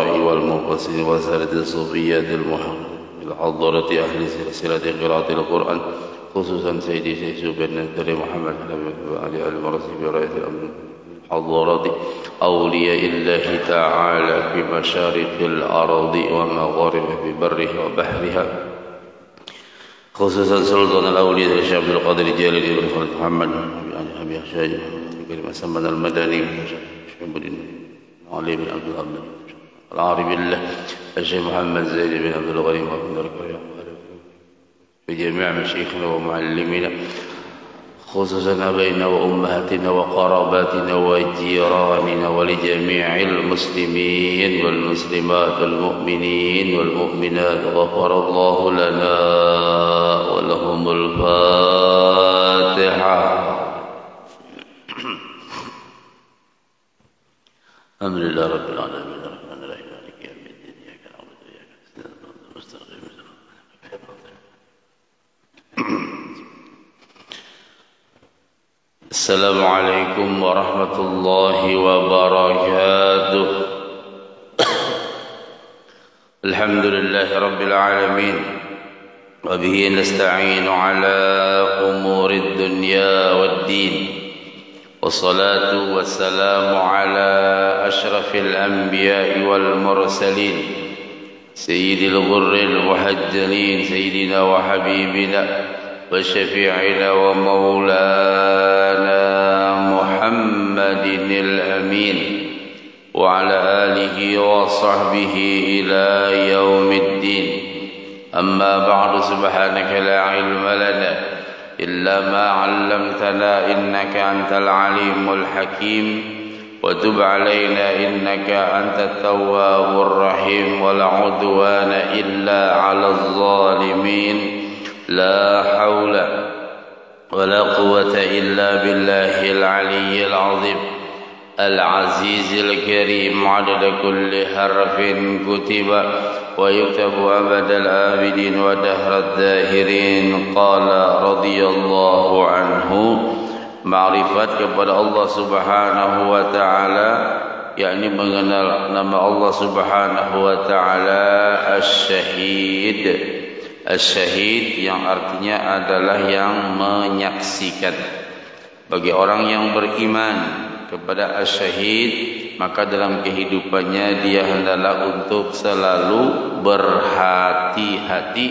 الفقراء والمقصرين وسادة الصوفيات الحضرة أهل سلسلة قراءة القرآن خصوصا سيدي شيخ بن نذر محمد علي المرسي برئيس الحضرة أولياء الله تعالى في مشارق الأرض ومغاربها في برها وبحرها خصوصا سلطان الأولياء الشيخ عبد القادر الجليل بن خالد محمد أبي حشاج بن مسمى المدني علي بن عبد الله العارف بالله الشيخ محمد زيد بن عبد الغني بجميع مشايخنا ومعلمينا خصوصا أبينا وأمهاتنا وقراباتنا وجيراننا ولجميع المسلمين والمسلمات والمؤمنين والمؤمنات غفر الله لنا ولهم الفاتحة. الحمد لله رب العالمين الرحمن الرحيم مالك يوم الدين إياك نعبد وإياك نستعين المستقيم. السلام عليكم ورحمة الله وبركاته. الحمد لله رب العالمين وبه نستعين على أمور الدنيا والدين والصلاة والسلام على أشرف الأنبياء والمرسلين سيد الغر المحجلين سيدنا وحبيبنا وشفيعنا ومولانا محمد الأمين وعلى آله وصحبه إلى يوم الدين. أما بعد سبحانك لا علم لنا إلا ما علمتنا إنك أنت العليم الحكيم وتب علينا إنك أنت التواب الرحيم ولا عدوان إلا على الظالمين لا حول ولا قوة إلا بالله العلي العظيم العزيز الكريم عدد كل حرف كتب ويكتب أبد الآبدين ودهر الداهرين. قال رضي الله عنه معرفat kepada Allah Subhanahu wa taala yakni mengenal nama Allah Subhanahu wa taala Asy-Syahid. Asy-Syahid yang artinya adalah yang menyaksikan. Bagi orang yang beriman kepada Asy-Syahid maka dalam kehidupannya dia hendaklah untuk selalu berhati-hati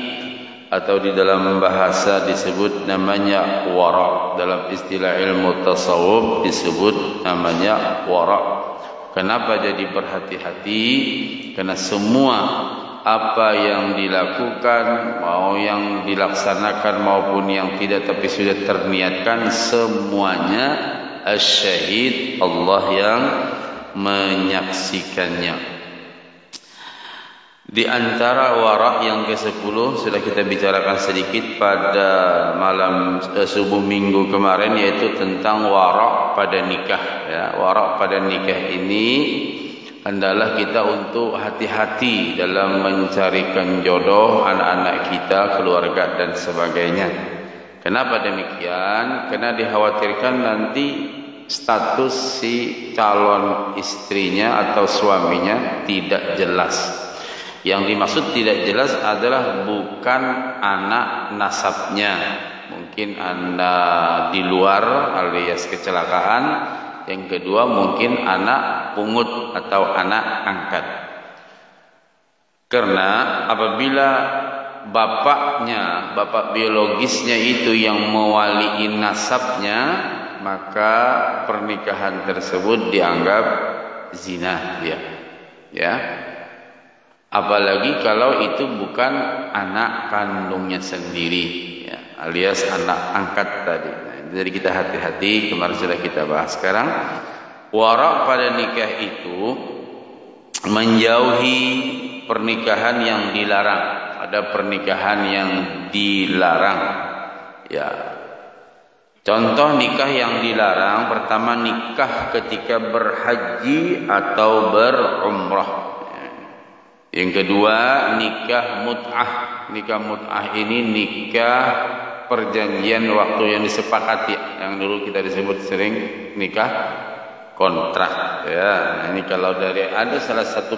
atau di dalam bahasa disebut namanya wara'. Dalam istilah ilmu tasawuf disebut namanya wara'. Kenapa jadi berhati-hati? Karena semua apa yang dilakukan, mau yang dilaksanakan maupun yang tidak tapi sudah terniatkan, semuanya Asy-Syahid, Allah yang menyaksikannya. Di antara wara' yang ke-10 sudah kita bicarakan sedikit pada malam subuh minggu kemarin, yaitu tentang wara' pada nikah ya. Wara' pada nikah ini hendaklah kita untuk hati-hati dalam mencarikan jodoh anak-anak kita, keluarga dan sebagainya. Kenapa demikian? Karena dikhawatirkan nanti status si calon istrinya atau suaminya tidak jelas. Yang dimaksud tidak jelas adalah bukan anak nasabnya, mungkin anak di luar alias kecelakaan. Yang kedua mungkin anak pungut atau anak angkat. Karena apabila bapak biologisnya itu yang mewali nasabnya, maka pernikahan tersebut dianggap zina dia. Ya. Apalagi kalau itu bukan anak kandungnya sendiri ya, alias anak angkat tadi. Nah, jadi kita hati-hati, kemarin sudah kita bahas. Sekarang wara' pada nikah itu menjauhi pernikahan yang dilarang. Ada pernikahan yang dilarang ya. Contoh nikah yang dilarang, pertama nikah ketika berhaji atau berumrah. Yang kedua nikah mut'ah. Nikah mut'ah ini nikah perjanjian waktu yang disepakati, yang dulu kita disebut sering nikah kontrak ya. Nah, ini kalau dari ada salah satu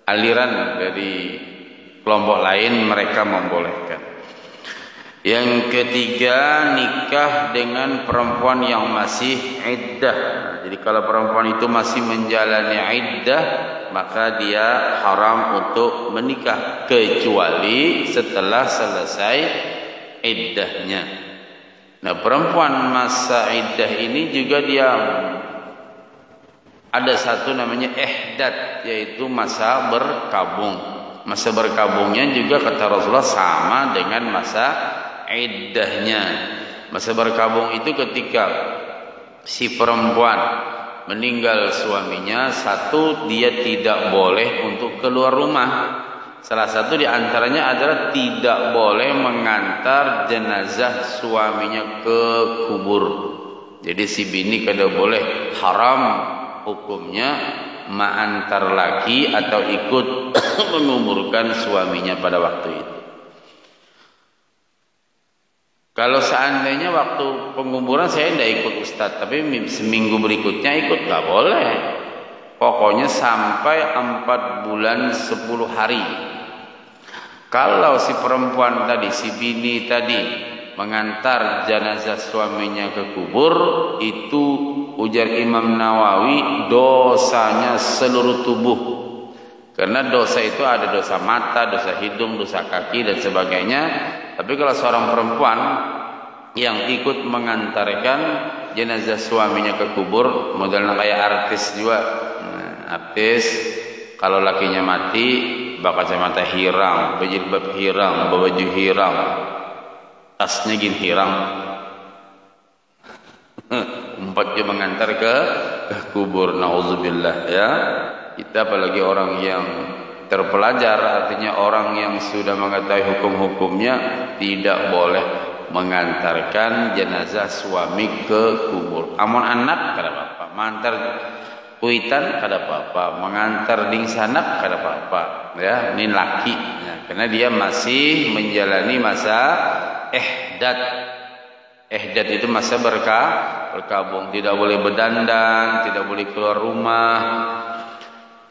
aliran dari kelompok lain mereka membolehkan. Yang ketiga, nikah dengan perempuan yang masih iddah. Jadi kalau perempuan itu masih menjalani iddah, maka dia haram untuk menikah kecuali setelah selesai iddahnya. Nah, perempuan masa iddah ini juga dia ada satu namanya ihdat, yaitu masa berkabung. Masa berkabungnya juga kata Rasulullah sama dengan masa iddahnya. Masa berkabung itu ketika si perempuan meninggal suaminya, satu, dia tidak boleh untuk keluar rumah. Salah satu di antaranya adalah tidak boleh mengantar jenazah suaminya ke kubur. Jadi si bini kada boleh, haram hukumnya mengantar laki atau ikut menguburkan suaminya pada waktu itu. Kalau seandainya waktu penguburan saya tidak ikut Ustadz, tapi seminggu berikutnya ikut, gak boleh. Pokoknya sampai 4 bulan 10 hari. Kalau si perempuan tadi, si bini tadi mengantar jenazah suaminya ke kubur, itu ujar Imam Nawawi dosanya seluruh tubuh. Karena dosa itu ada dosa mata, dosa hidung, dosa kaki dan sebagainya. Tapi kalau seorang perempuan yang ikut mengantarkan jenazah suaminya ke kubur, modelnya kayak artis juga. Nah, artis kalau lakinya mati, bakal kacamata hirang, berjilbab hirang, baju hirang, tasnya gin hirang. Empat dia mengantar ke kubur, nauzubillah ya. Kita apalagi orang yang terpelajar, artinya orang yang sudah mengetahui hukum-hukumnya, tidak boleh mengantarkan jenazah suami ke kubur. Amun anak kada apa-apa, mengantar kuitan kada apa-apa, mengantar ding sanak kada apa-apa ya, ini laki ya, karena dia masih menjalani masa ihdat. Ihdat itu masa berkabung, tidak boleh berdandan, tidak boleh keluar rumah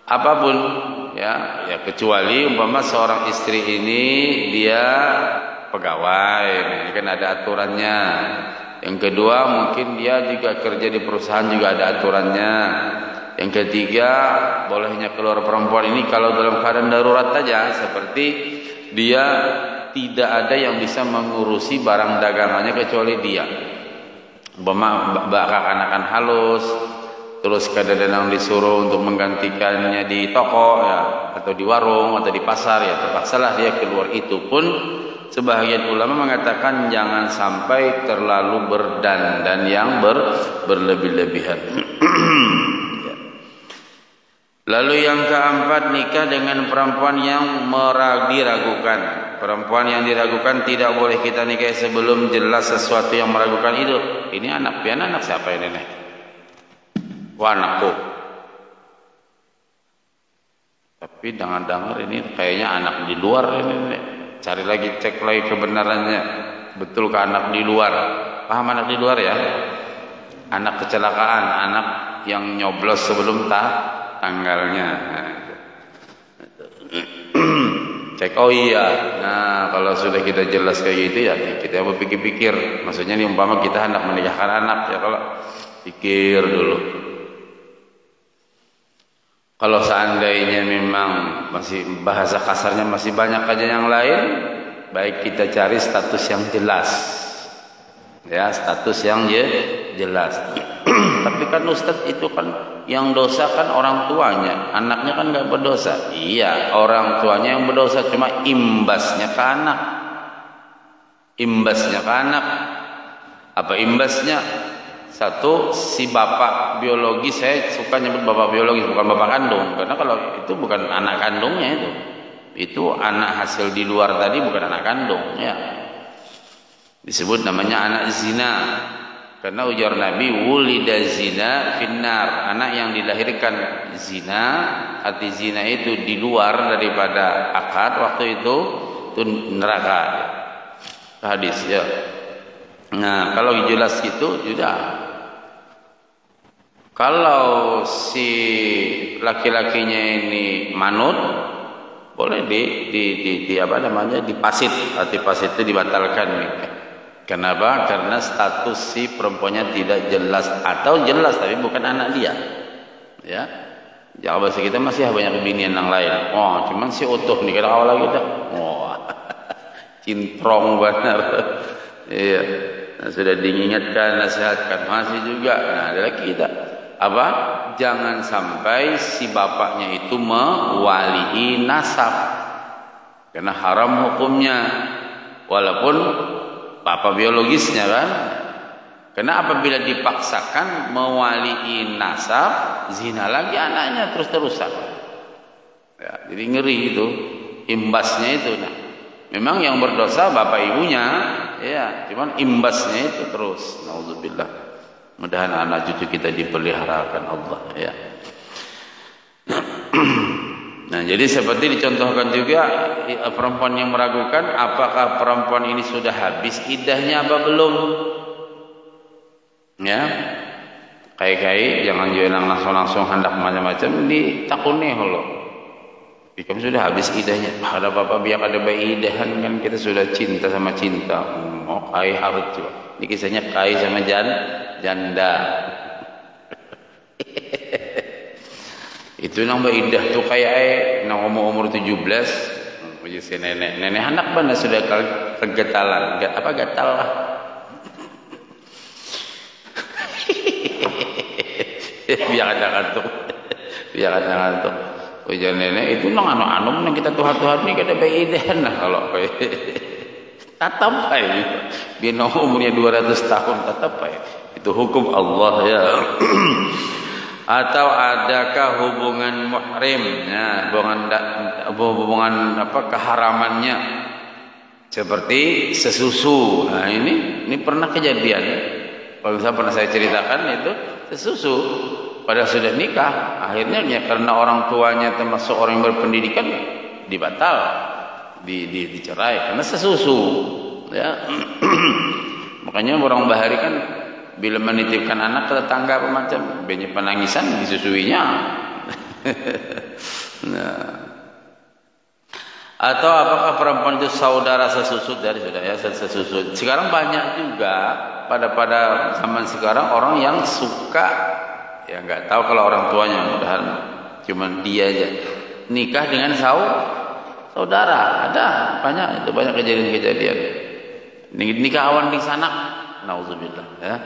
apapun ya kecuali umpama seorang istri ini dia pegawai, ini kan ada aturannya. Yang kedua, mungkin dia juga kerja di perusahaan, juga ada aturannya. Yang ketiga, bolehnya keluar perempuan ini kalau dalam keadaan darurat saja, seperti dia tidak ada yang bisa mengurusi barang dagangannya kecuali dia. Umpama bakal anakan halus, terus kadang-kadang disuruh untuk menggantikannya di toko ya, atau di warung atau di pasar ya, terpaksalah dia keluar. Itu pun sebahagian ulama mengatakan jangan sampai terlalu berdandan yang berlebih-lebihan. Lalu yang keempat, nikah dengan perempuan yang diragukan. Perempuan yang diragukan tidak boleh kita nikah sebelum jelas sesuatu yang meragukan itu. Ini anak pian, anak siapa ini nih? Wah, anakku. Tapi dengar-dengar ini kayaknya anak di luar ini nih. Cari lagi, cek lagi kebenarannya. Betul ke anak di luar? Paham anak di luar ya? Anak kecelakaan, anak yang nyoblos sebelum tanggalnya. Cek, oh iya. Nah, kalau sudah kita jelas kayak gitu ya, kita berpikir-pikir. Maksudnya nih umpama kita hendak menikahkan anak ya, kalau pikir dulu. Kalau seandainya memang masih bahasa kasarnya masih banyak aja yang lain, baik kita cari status yang jelas. Ya, status yang jelas. Tapi kan Ustadz itu kan yang dosa kan orang tuanya, anaknya kan nggak berdosa. Iya, orang tuanya yang berdosa, cuma imbasnya ke anak. Imbasnya ke anak. Apa imbasnya? Satu, si bapak biologi, saya suka nyebut bapak biologi, bukan bapak kandung, karena kalau itu bukan anak kandungnya itu anak hasil di luar tadi, bukan anak kandung ya. Disebut namanya anak zina. Karena ujar Nabi, wulida zina finnar, anak yang dilahirkan zina, arti zina itu di luar daripada akad waktu itu neraka. Hadis ya. Nah, kalau jelas gitu sudah. Kalau si laki-lakinya ini manut, boleh di apa namanya, dipasit. Arti pasit itu dibatalkan nikah. Kenapa? Karena status si perempuannya tidak jelas, atau jelas tapi bukan anak dia. Ya. Jangan bahasa kita masih banyak binian yang lain. Oh, cuman si utuh nih kada awal kita. Oh. Cintrong benar. Iya. Nah, sudah diingatkan, nasihatkan, masih juga. Nah, ada lagi kita. Apa? Jangan sampai si bapaknya itu mewalii nasab. Karena haram hukumnya. Walaupun bapak biologisnya kan. Karena apabila dipaksakan mewalii nasab, zina lagi anaknya terus-terusan. Ya, jadi ngeri itu, imbasnya itu. Nah, memang yang berdosa bapak ibunya, ya, cuman imbasnya itu terus. Nauzubillah. Mudah-mudahan anak cucu kita dipeliharakan Allah, ya. Nah, jadi seperti dicontohkan juga perempuan yang meragukan apakah perempuan ini sudah habis iddahnya apa belum. Ya, kai-kai jangan jualan langsung hendak macam-macam ditakuni holo. Kamu sudah habis idahnya. Ada apa-apa biar ada bayi idahan kan, kita sudah cinta sama cinta. Oh, kai harus coba. Ini kisahnya kai sama janda. Itu nang idah tuh kayak nang umur 17. Puji si nenek anak mana sudah kegetalan. Apa gatal lah. Biar ada ngantuk. Ujian nenek itu nang anu kita Tuhan nih kada bayi deh nah kalau tatap aja. Biar umurnya 200 tahun tatap aja. Itu hukum Allah ya. Atau adakah hubungan muhrim? Ya, hubungan apa keharamannya? Seperti sesusu. Nah, ini pernah kejadian. Kalau pernah saya ceritakan itu sesusu. Padahal sudah nikah, akhirnya ya, karena orang tuanya termasuk orang yang berpendidikan dibatal, dicerai karena sesusu. Ya. Makanya orang bahari kan bila menitipkan anak ke tetangga apa macam, banyak penangisan disusuinya. Nah. Atau apakah perempuan itu saudara sesusu dari saudara sesusu? Sekarang banyak juga pada zaman sekarang orang yang suka, ya nggak tahu kalau orang tuanya, mudahan cuman dia aja nikah dengan saudara. Ada banyak kejadian-kejadian nikah awan di sana, nauzubillah ya.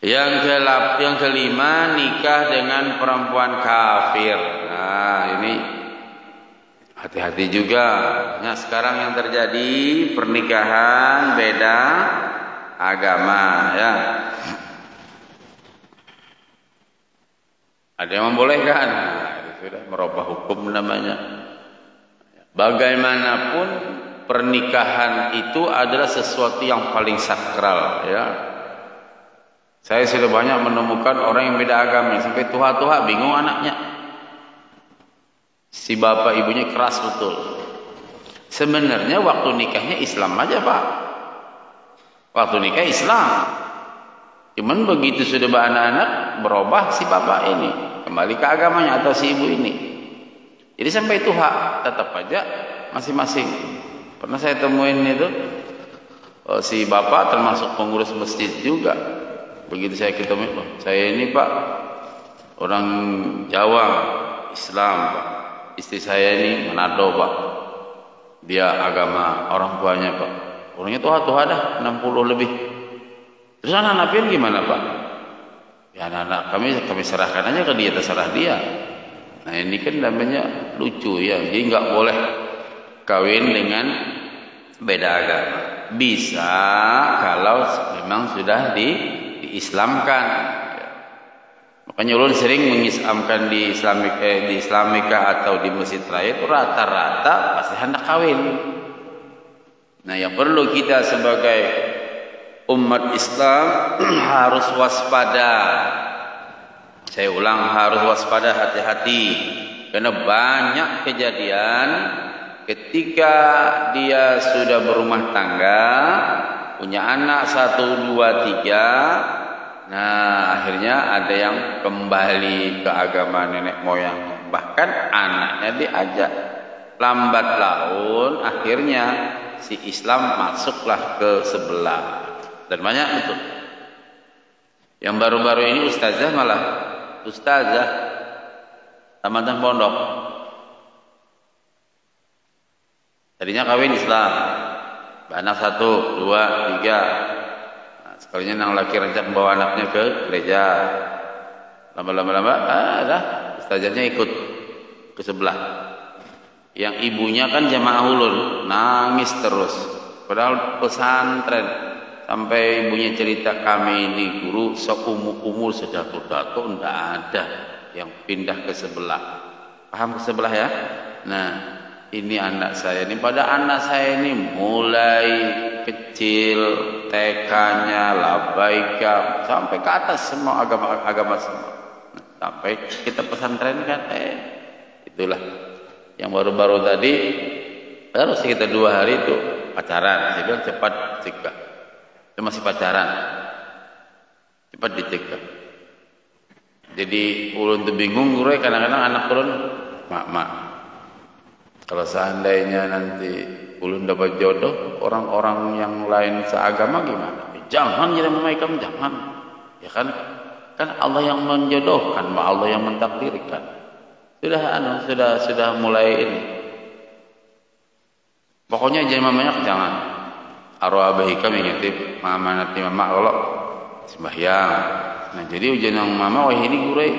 Yang kelima, nikah dengan perempuan kafir. Nah, ini hati-hati juga. Nah, sekarang yang terjadi pernikahan beda agama ya. Ada yang membolehkan, sudah merubah hukum namanya. Bagaimanapun pernikahan itu adalah sesuatu yang paling sakral ya. Saya sudah banyak menemukan orang yang beda agama sampai tua-tua bingung anaknya. Si bapak ibunya keras betul. Sebenarnya waktu nikahnya Islam aja Pak. Waktu nikah Islam. Cuman begitu sudah beranak-anak berubah si bapak ini kembali ke agamanya atau si ibu ini. Jadi sampai itu hak tetap aja masing-masing. Pernah saya temuin itu si bapak termasuk pengurus masjid juga. Begitu saya ketemu, saya ini Pak orang Jawa Islam Pak. Istri saya ini Manado Pak. Dia agama orang tuanya Pak. Orangnya tua-tua dah 60 lebih. Terus anak-anak pian gimana Pak? Ya anak-anak kami serahkan aja ke dia, terserah dia. Nah ini kan namanya lucu ya. Jadi nggak boleh kawin dengan beda agama. Bisa kalau memang sudah diislamkan. Makanya ulun sering mengislamkan di Islamika atau di masjid raya itu rata-rata pasti hendak kawin. Nah yang perlu kita sebagai umat Islam harus waspada. Saya ulang, harus waspada, hati-hati. Karena banyak kejadian ketika dia sudah berumah tangga, punya anak 1, 2, 3. Nah akhirnya ada yang kembali ke agama nenek moyang. Bahkan bahkan anaknya diajak. Lambat laun akhirnya si Islam masuklah ke sebelah, dan banyak betul. Yang baru-baru ini ustazah tamatan pondok, tadinya kawin Islam, anak 1, 2, 3. Nah, sekalinya nang laki rencana membawa anaknya ke gereja. Lama-lama ustazahnya ikut ke sebelah. Yang ibunya kan jamaah ulun, nangis terus. Padahal pesantren, sampai ibunya cerita, kami ini guru seumur sudah dato ndak ada yang pindah ke sebelah. Paham ke sebelah ya? Nah, ini anak saya ini, pada anak saya ini mulai kecil, TK-nya, labaika, sampai ke atas semua agama semua. Nah, sampai kita pesantren kan, itulah. Yang baru-baru tadi, baru sekitar 2 hari itu pacaran. Saya bilang cepat cegah. Itu masih pacaran, cepat dicegah. Jadi ulun tuh bingung, guru kadang-kadang anak ulun, mak, kalau seandainya nanti ulun dapat jodoh orang-orang yang lain seagama gimana? Jangan jadi memaikan, jangan. Ya kan Allah yang menjodohkan, Allah yang mentakdirkan. Sudah mulai ini. Pokoknya jangan banyak, jangan. Arwah abahika mengintip mama nanti mama kalau sembahyang. Nah, jadi ujian yang mama, wah ini gurei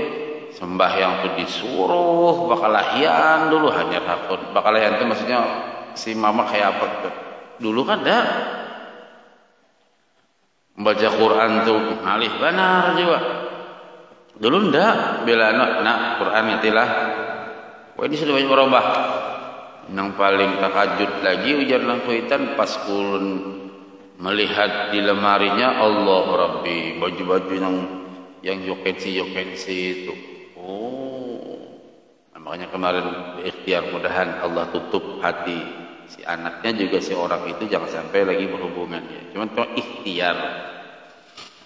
sembahyang tuh disuruh bakalahian dulu, hanya takut. Bakalahian itu maksudnya si mama kayak apa tuh? Dulu kan dah membaca Quran tuh ngalih benar juga. Dulu ndak, bila nak Quran ngatilah. Wah ini sudah banyak berubah. Yang paling takajud lagi ujar langkuitan pas kulun melihat di lemarinya, Allah Rabbi, baju-baju yang yokensi itu. Nah, makanya kemarin ikhtiar, mudahan Allah tutup hati si anaknya juga, si orang itu jangan sampai lagi berhubungan ya. Cuman kalau ikhtiar.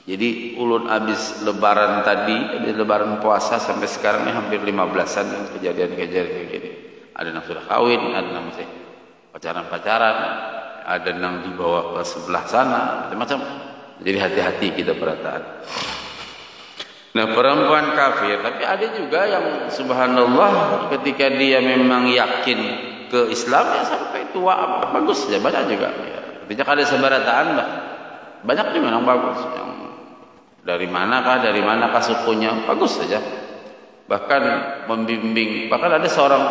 Jadi ulun habis lebaran tadi, habis lebaran puasa sampai sekarang ini hampir 15-an kejadian-kejadian kayak gini. Ada yang sudah kawin, ada yang masih pacaran-pacaran, ada yang dibawa ke sebelah sana, macam-macam. Jadi hati-hati kita berataan. Nah, perempuan kafir, tapi ada juga yang subhanallah ketika dia memang yakin ke Islam ya sampai tua bagus ya, banyak juga. Ya. Ketika ada seberataan lah, banyak juga yang bagus. Yang dari manakah sukunya, bagus saja. Bahkan membimbing, bahkan ada seorang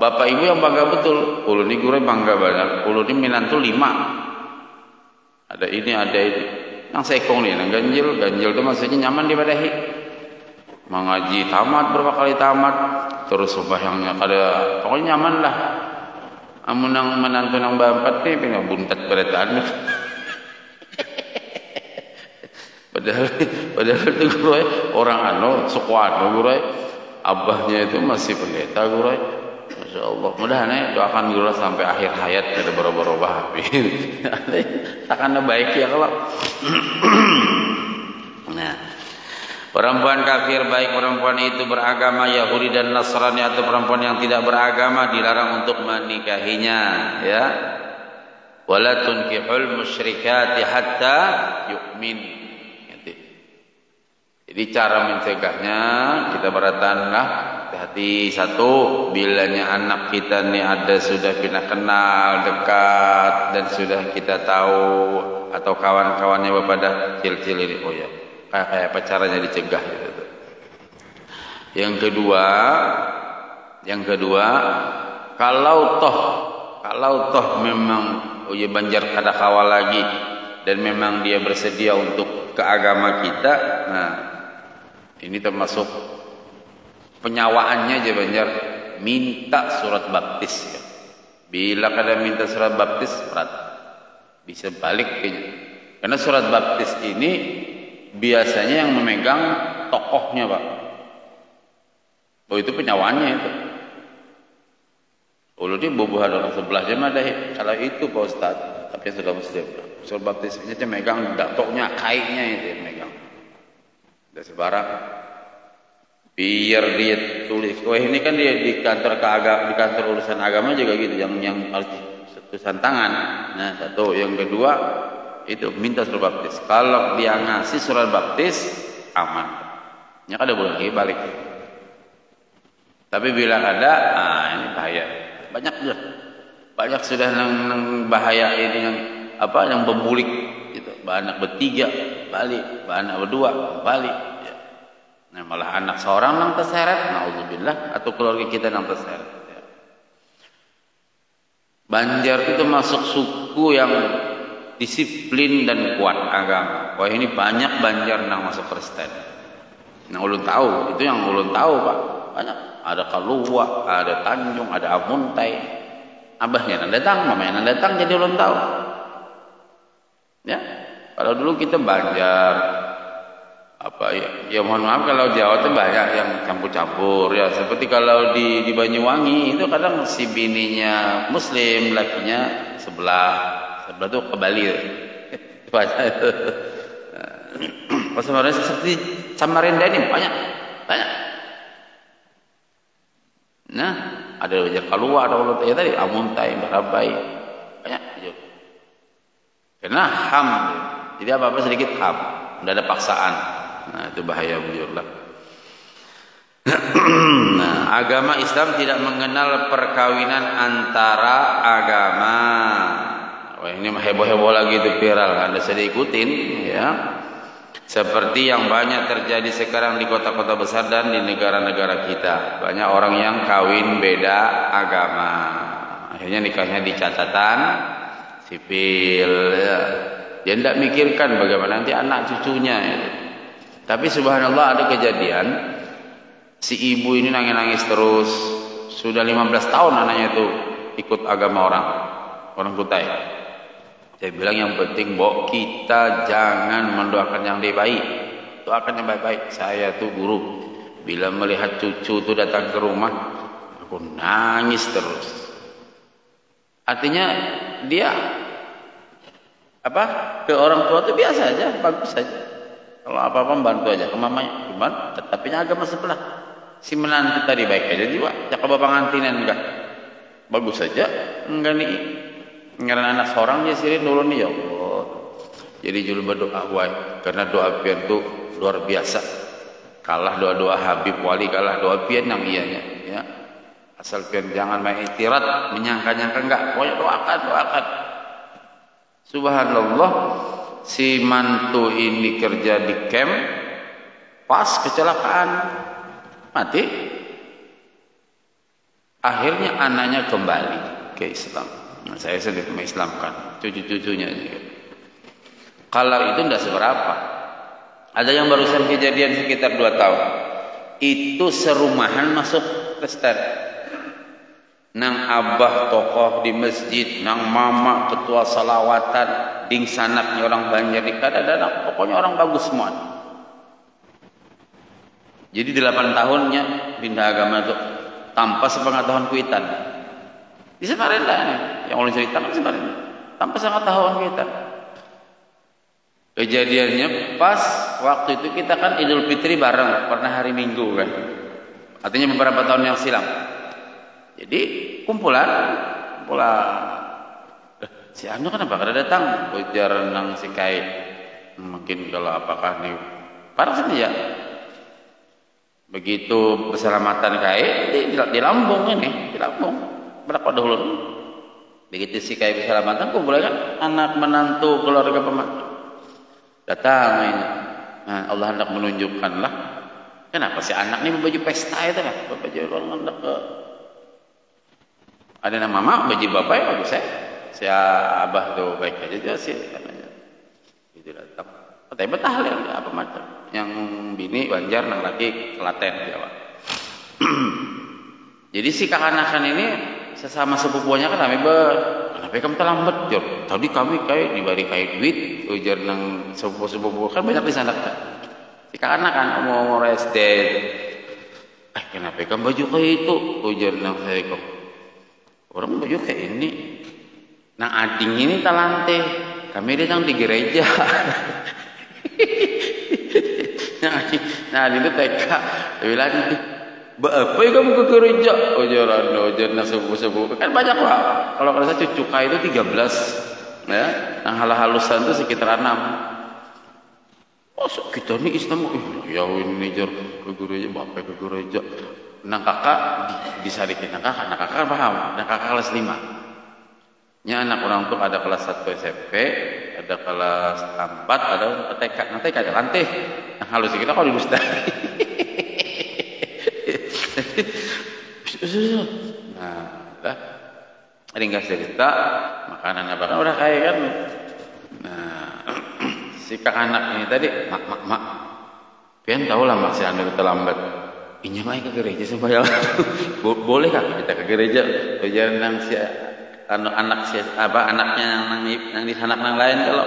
bapak ibu yang bangga betul. Ulun ini guru bangga banget. Ulun ini minantu 5. Ada ini. Yang sekong nih, yang ganjil itu maksudnya nyaman dibadahi. Mengaji tamat, berapa kali tamat, terus sembahyangnya kada, pokoknya nyaman lah. Amun nang menantu nang bapak nih pengen buntat berataan. Padahal itu guru orang suku guru abahnya itu masih pendeta guru. Masya Allah, mudah-mudahan doakan guru sampai akhir hayat ada berubah-ubah. Takkan baik ya kalau. Nah, perempuan kafir, baik perempuan itu beragama Yahudi dan Nasrani atau perempuan yang tidak beragama, dilarang untuk menikahinya, ya. Wala tunkihul musyrikati hatta yu'min. Jadi cara mencegahnya kita beratanlah hati-hati. Satu, bilanya anak kita nih ada sudah kita kenal dekat dan sudah kita tahu atau kawan-kawannya pada cil-cil ini, oh ya kayak apa caranya dicegah gitu. Yang kedua, kalau toh memang ya banjar kada kawal lagi dan memang dia bersedia untuk ke agama kita, nah ini termasuk penyawaannya aja banjar minta surat baptis ya. Bila kada minta surat baptis berat, bisa balik kayaknya. Karena surat baptis ini biasanya yang memegang tokohnya, Pak. Oh itu penyawaannya itu. Ulu dia bubuhan orang sebelah jemaah dah. Kalau itu Pak Ustaz, tapi sudah muslim. Surat baptisnya dia megang datoknya, kainnya itu yang megang. Tidak sebarang. biar dia tulis. Wah ini kan dia di kantor di kantor urusan agama juga gitu, yang harus tulisan tangan. Nah satu, yang kedua itu minta surat baptis. Kalau dia ngasih surat baptis aman, ya kada boleh lagi balik. Tapi bila ada, ini bahaya. Banyak sudah yang bahaya ini yang pembulik gitu. Anak bertiga balik, anak berdua balik. Ya. Nah malah anak seorang yang terseret, naudzubillah, atau keluarga kita yang terseret. Ya. Banjar itu masuk suku yang disiplin dan kuat agama. Wah ini banyak Banjar yang masuk Kristen. Nah ulun tahu, itu yang ulun tahu Pak. Banyak. Ada Kalua, ada Tanjung, ada Amuntai. Abahnya yang datang, mamanya yang datang, jadi ulun tahu. Ya, kalau dulu kita Banjar, ya mohon maaf kalau Jawa itu banyak yang campur-campur ya. Seperti kalau di Banyuwangi itu kadang si bininya Muslim, lakinya sebelah tuh kebalir. Pas seperti Samarinda ini banyak. Nah, ada Banjar Kalua, ada ulut ya tadi, Amuntai, Barabai, banyak. Karena ham, jadi apa-apa sedikit ham, tidak ada paksaan. Nah itu bahaya bujurlah. Nah agama Islam tidak mengenal perkawinan antara agama. Wah ini heboh-heboh lagi itu viral, Anda bisa diikutin ya. Seperti yang banyak terjadi sekarang di kota-kota besar dan di negara-negara kita. Banyak orang yang kawin beda agama. Akhirnya nikahnya di catatan sipil. Ya. Dia tidak mikirkan bagaimana nanti anak cucunya. Ya. Tapi subhanallah ada kejadian. Si ibu ini nangis-nangis terus. Sudah 15 tahun anaknya itu ikut agama orang Kutai. Saya bilang yang penting Mbok, kita jangan mendoakan yang baik. Doakan yang baik-baik. Saya tuh guru. Bila melihat cucu itu datang ke rumah, aku nangis terus. Artinya dia ke orang tua itu biasa aja, bagus saja. Kalau apa-apa membantu aja ke mamanya. Cuman tetapinya agama sebelah. Si menantu tadi baik aja juga. Cakap bapak ngantinan enggak. Bagus saja. Enggak nih. Karena anak seorang dia sirin dulu nih ya Allah. Jadi julu berdoa wai, karena doa pian itu luar biasa. Kalah doa-doa Habib Wali, kalah doa pian yang ianya ya. Asal pian jangan main itirat, menyangka-nyangka enggak. Pokoknya doakan. Subhanallah, si mantu ini kerja di camp, pas kecelakaan mati. Akhirnya anaknya kembali ke Islam. Nah, saya sendiri mengislamkan cucu-cucunya. Kalau itu tidak seberapa. Ada yang barusan kejadian sekitar 2 tahun. Itu serumahan masuk Kristen. Nang abah tokoh di masjid, nang mama ketua salawatan, ding sanaknya orang Banjar di kadang-kadang, pokoknya orang bagus semua. Jadi 8 tahunnya pindah agama itu tanpa sepengetahuan kuitan. Di Samarinda yang ulun ceritakan Samarinda tanpa sepengetahuan kuitan. Kejadiannya pas waktu itu kita kan Idul Fitri bareng, pernah hari Minggu kan. Artinya beberapa tahun yang silam. Jadi kumpulan si Anu kenapa kada datang? Ujar nang si Kai. Mungkin kalau apakah nih parah saja. Begitu keselamatan Kai di Lampung ini, di Lampung. Berapa dahulu? Begitu si Kai keselamatan kumpulan kan anak menantu keluarga pemantau. Datang ini. Nah, Allah hendak menunjukkanlah kenapa si anak ini baju pesta itu kan, baju orang hendak ke ada nama mama, baju bapak ya bagus saya abah tuh baik aja juga sih katanya. Itu datang. Tapi betah ya apa macam. Yang bini Banjar, nang laki Klaten Jawa. Jadi si kakanakan ini sesama sepupunya kan kami kenapa kamu terlambat Jor? Tadi kami kayak diberi kayak duit ujar nang sepupu kan banyak di sana kan. Si kakanakan mau SD. Kenapa kamu baju kayak itu? Ujar nang saya kok. Orang baju kayak ini. Nah ading ini talante. Kami datang di gereja. Nah Nah itu TK dia bilang apa ya kamu ke gereja ojoran subuh kan banyak lah kalau saya cucu itu 13 ya yang halusan itu sekitar 6. Oh kita nih Islam ya ini jar ke gereja bapak ke gereja nang kakak disarikin nang kakak kan paham nang kakak kelas 5 nya anak orang tuh ada kelas 1 SMP ada kelas 4 ada TK nanti ada lantai nah halus kita kalau di nah dah ringkas cerita makanan apa kan udah kaya kan nah si kakak anak ini tadi mak pian tahu lah mak si anda terlambat inya main ke gereja sembahyang boleh kah kita ke gereja jangan si anak si apa anaknya yang di anak yang lain kalau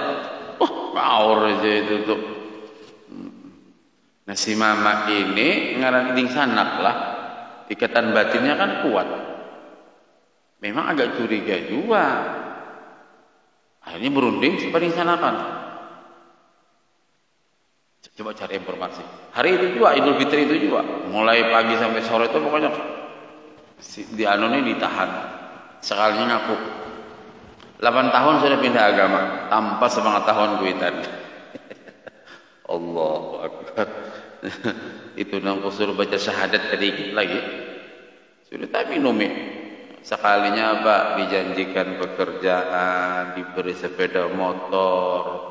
power aja itu tuh nah si mama ini ngarang ding sanak lah ikatan batinnya kan kuat memang agak curiga juga akhirnya berunding seperti sanakan coba cari informasi hari itu juga Idul Fitri itu juga mulai pagi sampai sore itu pokoknya di anu ini ditahan sekalinya ngaku 8 tahun sudah pindah agama tanpa sepengetahuan kuitan Allahu Akbar itu nang usul baca syahadat sedikit lagi sudah tak minumi sekalinya Pak dijanjikan pekerjaan diberi sepeda motor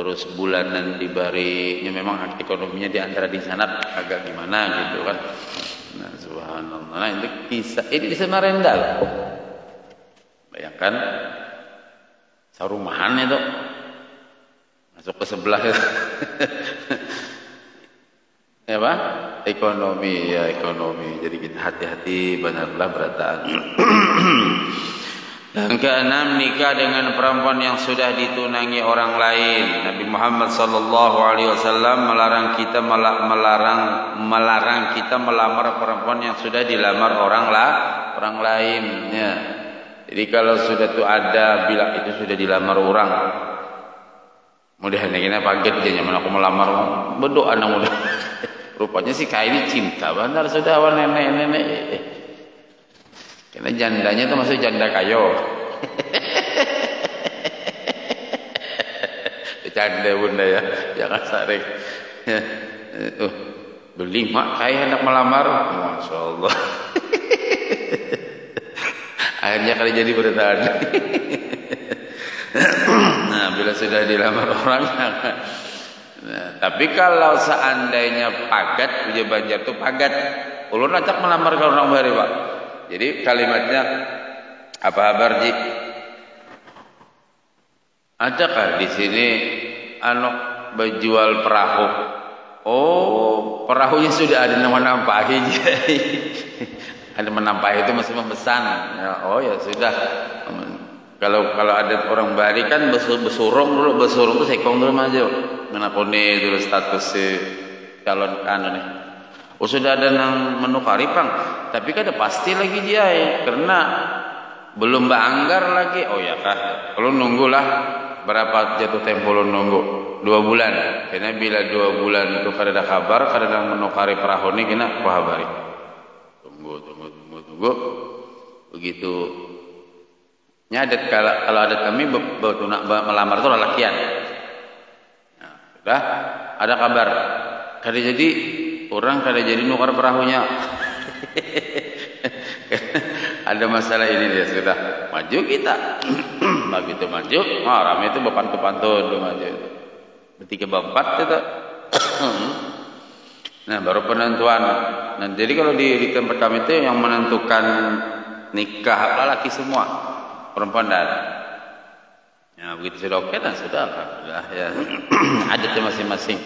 terus bulanan diberi ya memang ekonominya di antara di sana agak gimana gitu kan nah subhanallah nah itu kisah ini di Samarinda bayangkan sarumahan itu masuk ke sebelah itu ya Pak ekonomi jadi kita hati-hati benar-benar berataan dan keenam nikah dengan perempuan yang sudah ditunangi orang lain Nabi Muhammad sallallahu alaihi wasallam melarang kita melamar perempuan yang sudah dilamar orang lain ya. Jadi kalau sudah tuh ada bilang itu sudah dilamar orang mudah nih paget dia nyaman aku melamar berdoa nang mudah rupanya sih kayak ini cinta benar sudah awal nenek karena jandanya itu maksudnya janda kayo canda bunda ya jangan saring beli mak kayak anak melamar Masya Allah akhirnya kali jadi bertahan nah bila sudah dilamar orang nah, tapi kalau seandainya pagat punya Banjar tuh pagat ulun acak melamar ke orang baru Pak jadi kalimatnya apa kabar Ji adakah di sini anak berjual perahu oh perahunya sudah ada nama nampahi ada menampahi itu masih memesan ya, oh ya sudah kalau ada orang bari kan besurung itu sekong dulu maju menakuni dulu status si calon anu nih oh sudah ada yang menukari Pang tapi kan ada pasti lagi dia karena belum beranggar lagi oh ya kah kalau nunggulah berapa jatuh tempo lo nunggu 2 bulan karena bila 2 bulan itu kada ada kabar kada ada menukari perahu ini kena kuhabari tunggu begitu nyadet kalau adat kami melamar itu lelakian nah, sudah ada kabar kada jadi orang kada jadi nukar perahunya ada masalah ini dia sudah maju kita begitu maju ramai itu berpantun-pantun maju itu bertiga berempat itu nah baru penentuan nah jadi kalau di tempat kami itu yang menentukan nikah lelaki semua perempuan dan ya begitu sudah oke dan sudah ya adatnya masing-masing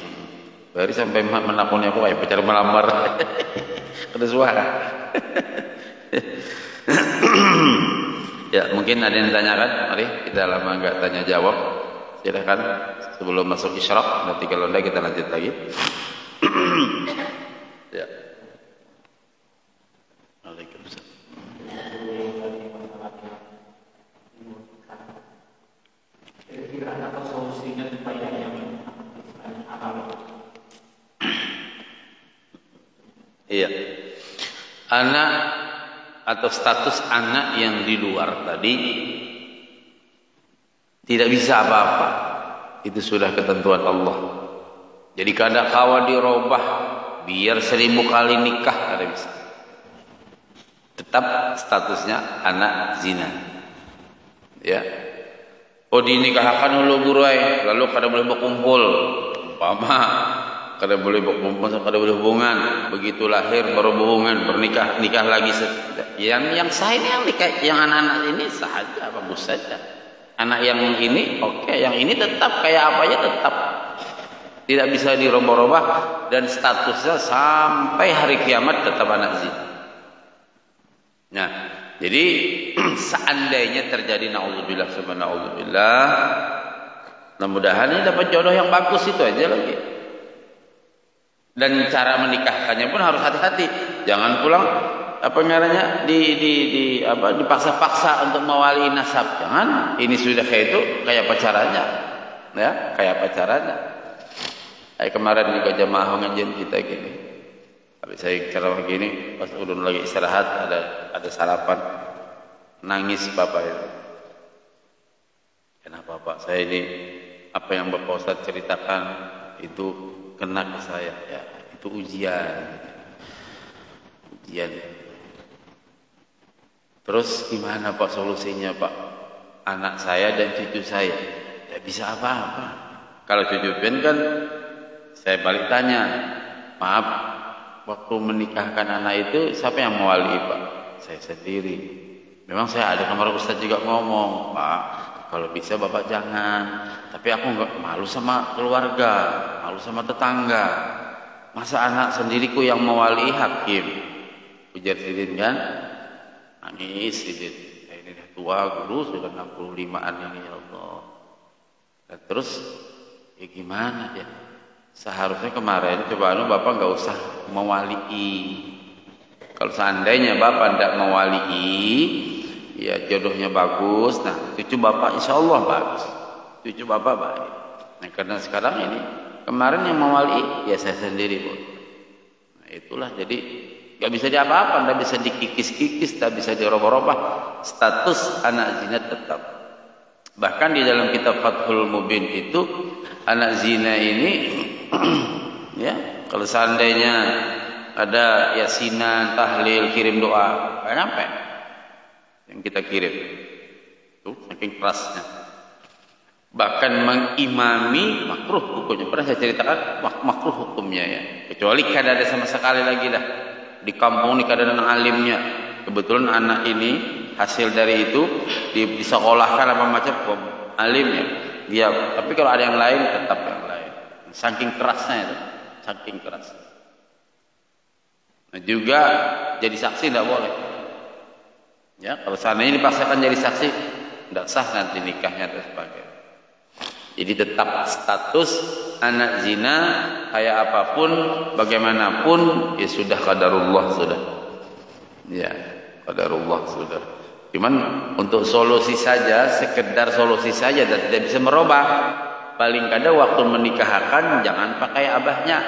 baru sampai menakuni aku kayak pacar melamar ada suara ya mungkin ada yang ditanyakan mari kita lama enggak tanya jawab silakan sebelum masuk isyraq nanti kalau enggak kita lanjut lagi ya Waalaikumsalam kira-kira apa solusinya supaya yang apa Iya. Anak atau status anak yang di luar tadi tidak bisa apa-apa. Itu sudah ketentuan Allah. Jadi kada kawa dirubah biar 1000 kali nikah kada bisa. Tetap statusnya anak zina. Ya. Oh dinikahkan dulu gurai, lalu kada boleh berkumpul. Umpama kada boleh berkumpul, kada boleh hubungan. Begitu lahir baru berhubungan, bernikah, nikah lagi. Yang sah ini yang nikah, yang anak-anak ini sah saja, bagus saja. Anak yang ini oke, yang ini tetap kayak apa aja tetap. Tidak bisa dirubah-rubah dan statusnya sampai hari kiamat tetap anak zina. Nah, jadi seandainya terjadi naudzubillah subhanallah, mudah-mudahan ini dapat jodoh yang bagus itu aja lagi. Dan cara menikahkannya pun harus hati-hati. Jangan pulang apa namanya dipaksa-paksa untuk mewali nasab. Jangan. Ini sudah kayak itu kayak pacarannya. Ya, kayak pacarannya. Kemarin juga jamaah ngajian kita gini. Habis saya ceramah gini, pas ulun lagi istirahat ada sarapan. Nangis bapak itu. Kenapa Pak? Saya ini apa yang Bapak Ustaz ceritakan itu kena ke saya, ya. Itu ujian. Terus gimana Pak solusinya Pak? Anak saya dan cucu saya tidak bisa apa-apa. Kalau cucu Ben kan saya balik tanya, maaf, waktu menikahkan anak itu siapa yang mewali Pak? Saya sendiri. Memang saya ada kamar Ustaz juga ngomong, Pak, kalau bisa Bapak jangan. Tapi aku nggak malu sama keluarga, malu sama tetangga. Masa anak sendiriku yang mewali hakim? Ujar Sidin kan, nangis Sidin. Ini dah tua guru sudah 65-an ini ya Allah. Dan terus ya gimana ya? Seharusnya kemarin coba Bapak nggak usah mewalii. Kalau seandainya Bapak tidak mewalii, ya jodohnya bagus. Nah cucu Bapak insya Allah bagus. Cucu Bapak baik. Nah karena sekarang ini kemarin yang mewalii ya saya sendiri Bu. Nah itulah jadi nggak bisa diapa-apa, nggak bisa dikikis-kikis, nggak bisa dirubah-rubah. Status anak zina tetap. Bahkan di dalam kitab Fathul Mubin itu anak zina ini ya kalau seandainya ada yasinan, tahlil, kirim doa, nggak nyampe yang kita kirim. Tuh saking kerasnya. Bahkan mengimami makruh hukumnya. Pernah saya ceritakan makruh hukumnya ya. Kecuali kada ada sama sekali lagi dah. Di kampung ini kada ada alimnya. Kebetulan anak ini hasil dari itu disekolahkan apa macam alimnya. Dia, tapi kalau ada yang lain tetap yang lain. Saking kerasnya itu, saking keras. Nah juga jadi saksi tidak boleh. Ya kalau seandainya dipaksakan jadi saksi, tidak sah nanti nikahnya dan sebagainya. Jadi tetap status anak zina kayak apapun, bagaimanapun, ya sudah qadarullah sudah. Ya qadarullah sudah. Cuman untuk solusi saja, sekedar solusi saja dan tidak bisa merubah. Paling kada waktu menikahkan jangan pakai abahnya.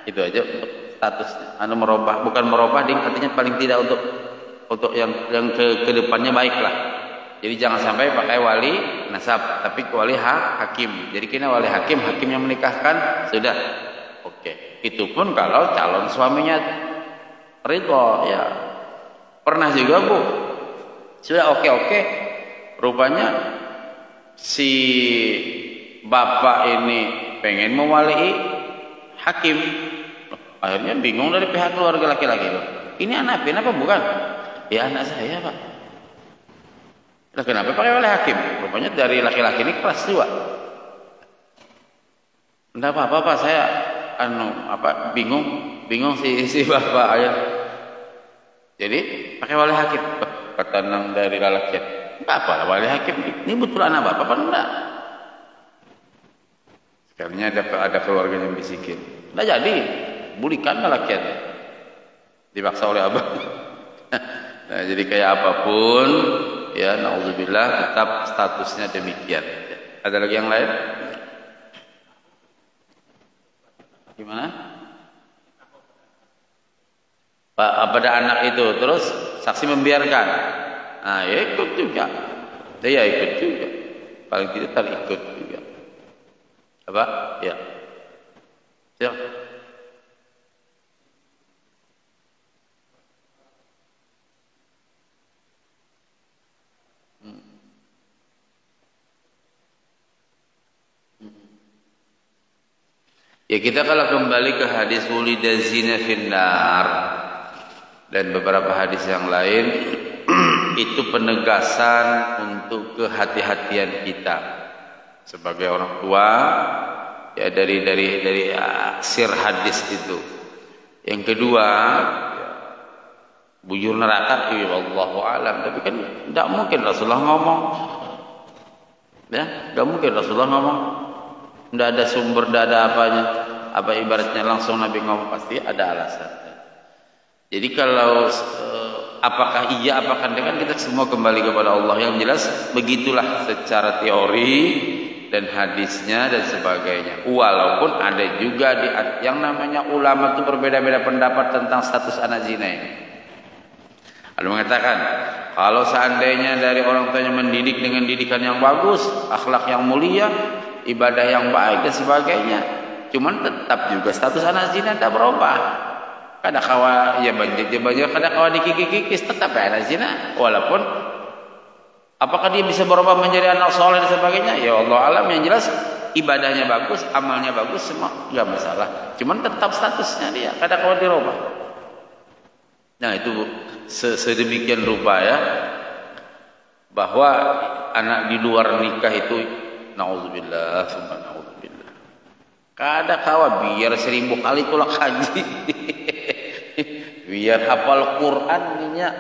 Itu aja untuk statusnya. Anu merubah, bukan merubah, artinya paling tidak untuk yang ke depannya baiklah. Jadi jangan sampai pakai wali nasab, tapi wali hakim. Jadi kena wali hakim yang menikahkan sudah. Oke. Itu pun kalau calon suaminya ridho ya. Pernah juga Bu. Sudah oke. Rupanya si bapak ini pengen mewalii hakim. Akhirnya bingung dari pihak keluarga laki-laki. Ini anak kenapa bukan? Ya anak saya Pak. Lah kenapa pakai wali hakim? Rupanya dari laki-laki ini kelas 2. Enggak apa-apa Pak, saya bingung si bapak aja. Jadi pakai wali hakim. Kata nang dari laki-laki. Enggak apa wali hakim. Ini betul anak bapak apa enggak? Sekalinya ada keluarga yang bisikin. Enggak jadi, bulikan laki-laki. Dipaksa oleh abang. Nah, jadi kayak apapun ya naudzubillah tetap statusnya demikian. Ada lagi yang lain? Gimana? pada anak itu, terus saksi membiarkan, nah ya ikut juga, dia ikut juga, paling tidak terikut juga. Apa? Ya. Siap. Ya kita kalau kembali ke hadis wulida zina finnar dan beberapa hadis yang lain itu penegasan untuk kehati-hatian kita sebagai orang tua ya dari sir hadis itu. Yang kedua bujur neraka ya wallahu alam, tapi kan tidak mungkin Rasulullah ngomong. Ya, tidak mungkin Rasulullah ngomong. Tidak ada sumber, tidak ada apanya. Apa ibaratnya langsung Nabi ngomong, pasti ada alasan. Jadi kalau apakah iya, apakah tidak, kan kita semua kembali kepada Allah. Yang jelas begitulah secara teori dan hadisnya dan sebagainya. Walaupun ada juga yang namanya ulama itu berbeda-beda pendapat tentang status anak zina ini. Ada mengatakan kalau seandainya dari orang tuanya mendidik dengan didikan yang bagus, akhlak yang mulia, ibadah yang baik dan sebagainya, cuman tetap juga status anak zina tidak berubah. Kada kawa ya banjir, kada kawa dikikis tetap ya anak zina. Walaupun apakah dia bisa berubah menjadi anak soleh dan sebagainya? Ya Allah alam, yang jelas ibadahnya bagus, amalnya bagus, semua enggak masalah. Cuman tetap statusnya dia kada kawa dirubah. Nah itu sedemikian rupa ya, bahwa anak di luar nikah itu na'udzubillah, summa na'udzubillah. Kada kawa biar 1000 kali tolak haji. Biar hafal Quran nya.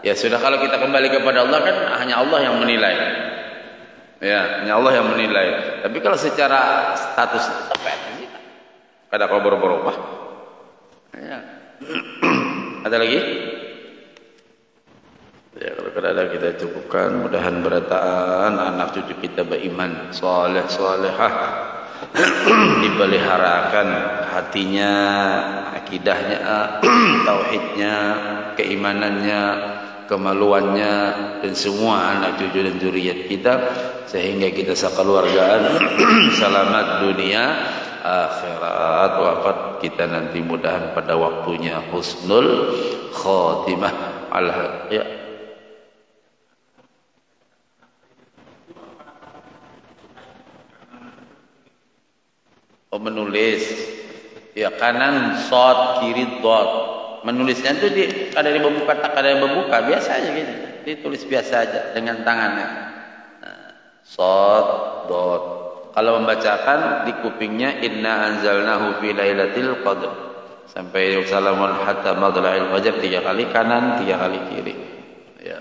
Ya sudah, kalau kita kembali kepada Allah kan hanya Allah yang menilai. Ya, hanya Allah yang menilai. Tapi kalau secara status tetap kada kawa berubah. Ya. Ada lagi? Ya, kalau ada kita cukupkan, mudahan berataan anak cucu kita beriman saleh salehah, dipeliharakan hatinya, akidahnya, tauhidnya, keimanannya, kemaluannya, dan semua anak cucu dan zuriat kita, sehingga kita sekeluargaan selamat dunia akhirat, wafat kita nanti mudahan pada waktunya husnul khotimah. Ya. Menulis ya, kanan shot, kiri dot. Menulisnya itu ada yang membuka, tak ada yang membuka, biasa aja gitu, ditulis biasa aja dengan tangannya. Shot dot. Kalau membacakan di kupingnya inna anzalnahu fi lailatul qadr sampai salamun hatta madla'il fajr 3 kali kanan, 3 kali kiri. Ya.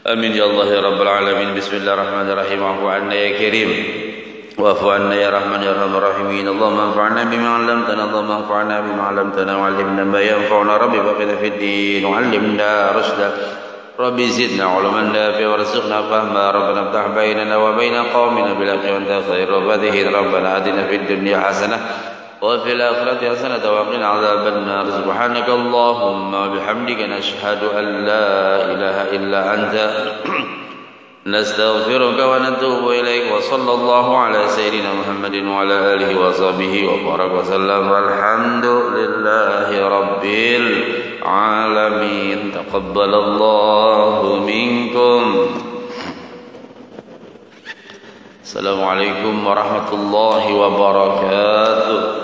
Amin ya Allah ya rabbal alamin. Bismillahirrahmanirrahim. Wa'fu anna ya karim. Wa'fu anna ya rahman ya arhamar rahimin. Allahumma anfa'na bima 'allamtana. Allahumma anfa'na bima 'allamtana wa 'allimna ma yanfa'una. Rabbi baqina fid din wa 'allimna rushda. Rabbi zidna 'ilman nafi'a warzuqna fahma. Rabbana iftah bainana wa baina qaumina bil haqqi wa anta khairul fatihin. Rabbana atina fid dunya hasanah wa fil akhirati hasanah wa qina 'adzaban nar. Subhanaka Allahumma wa bihamdika nashhadu an la ilaha illa anta nastaghfiruka wa natubu ilaik. Wa sallallahu ala sayyidina Muhammadin wa ala alihi wa sahbihi wa baraka wa sallam. Walhamdulillahi rabbil alamin. Taqabbalallahu minkum. Assalamualaikum warahmatullahi wabarakatuh.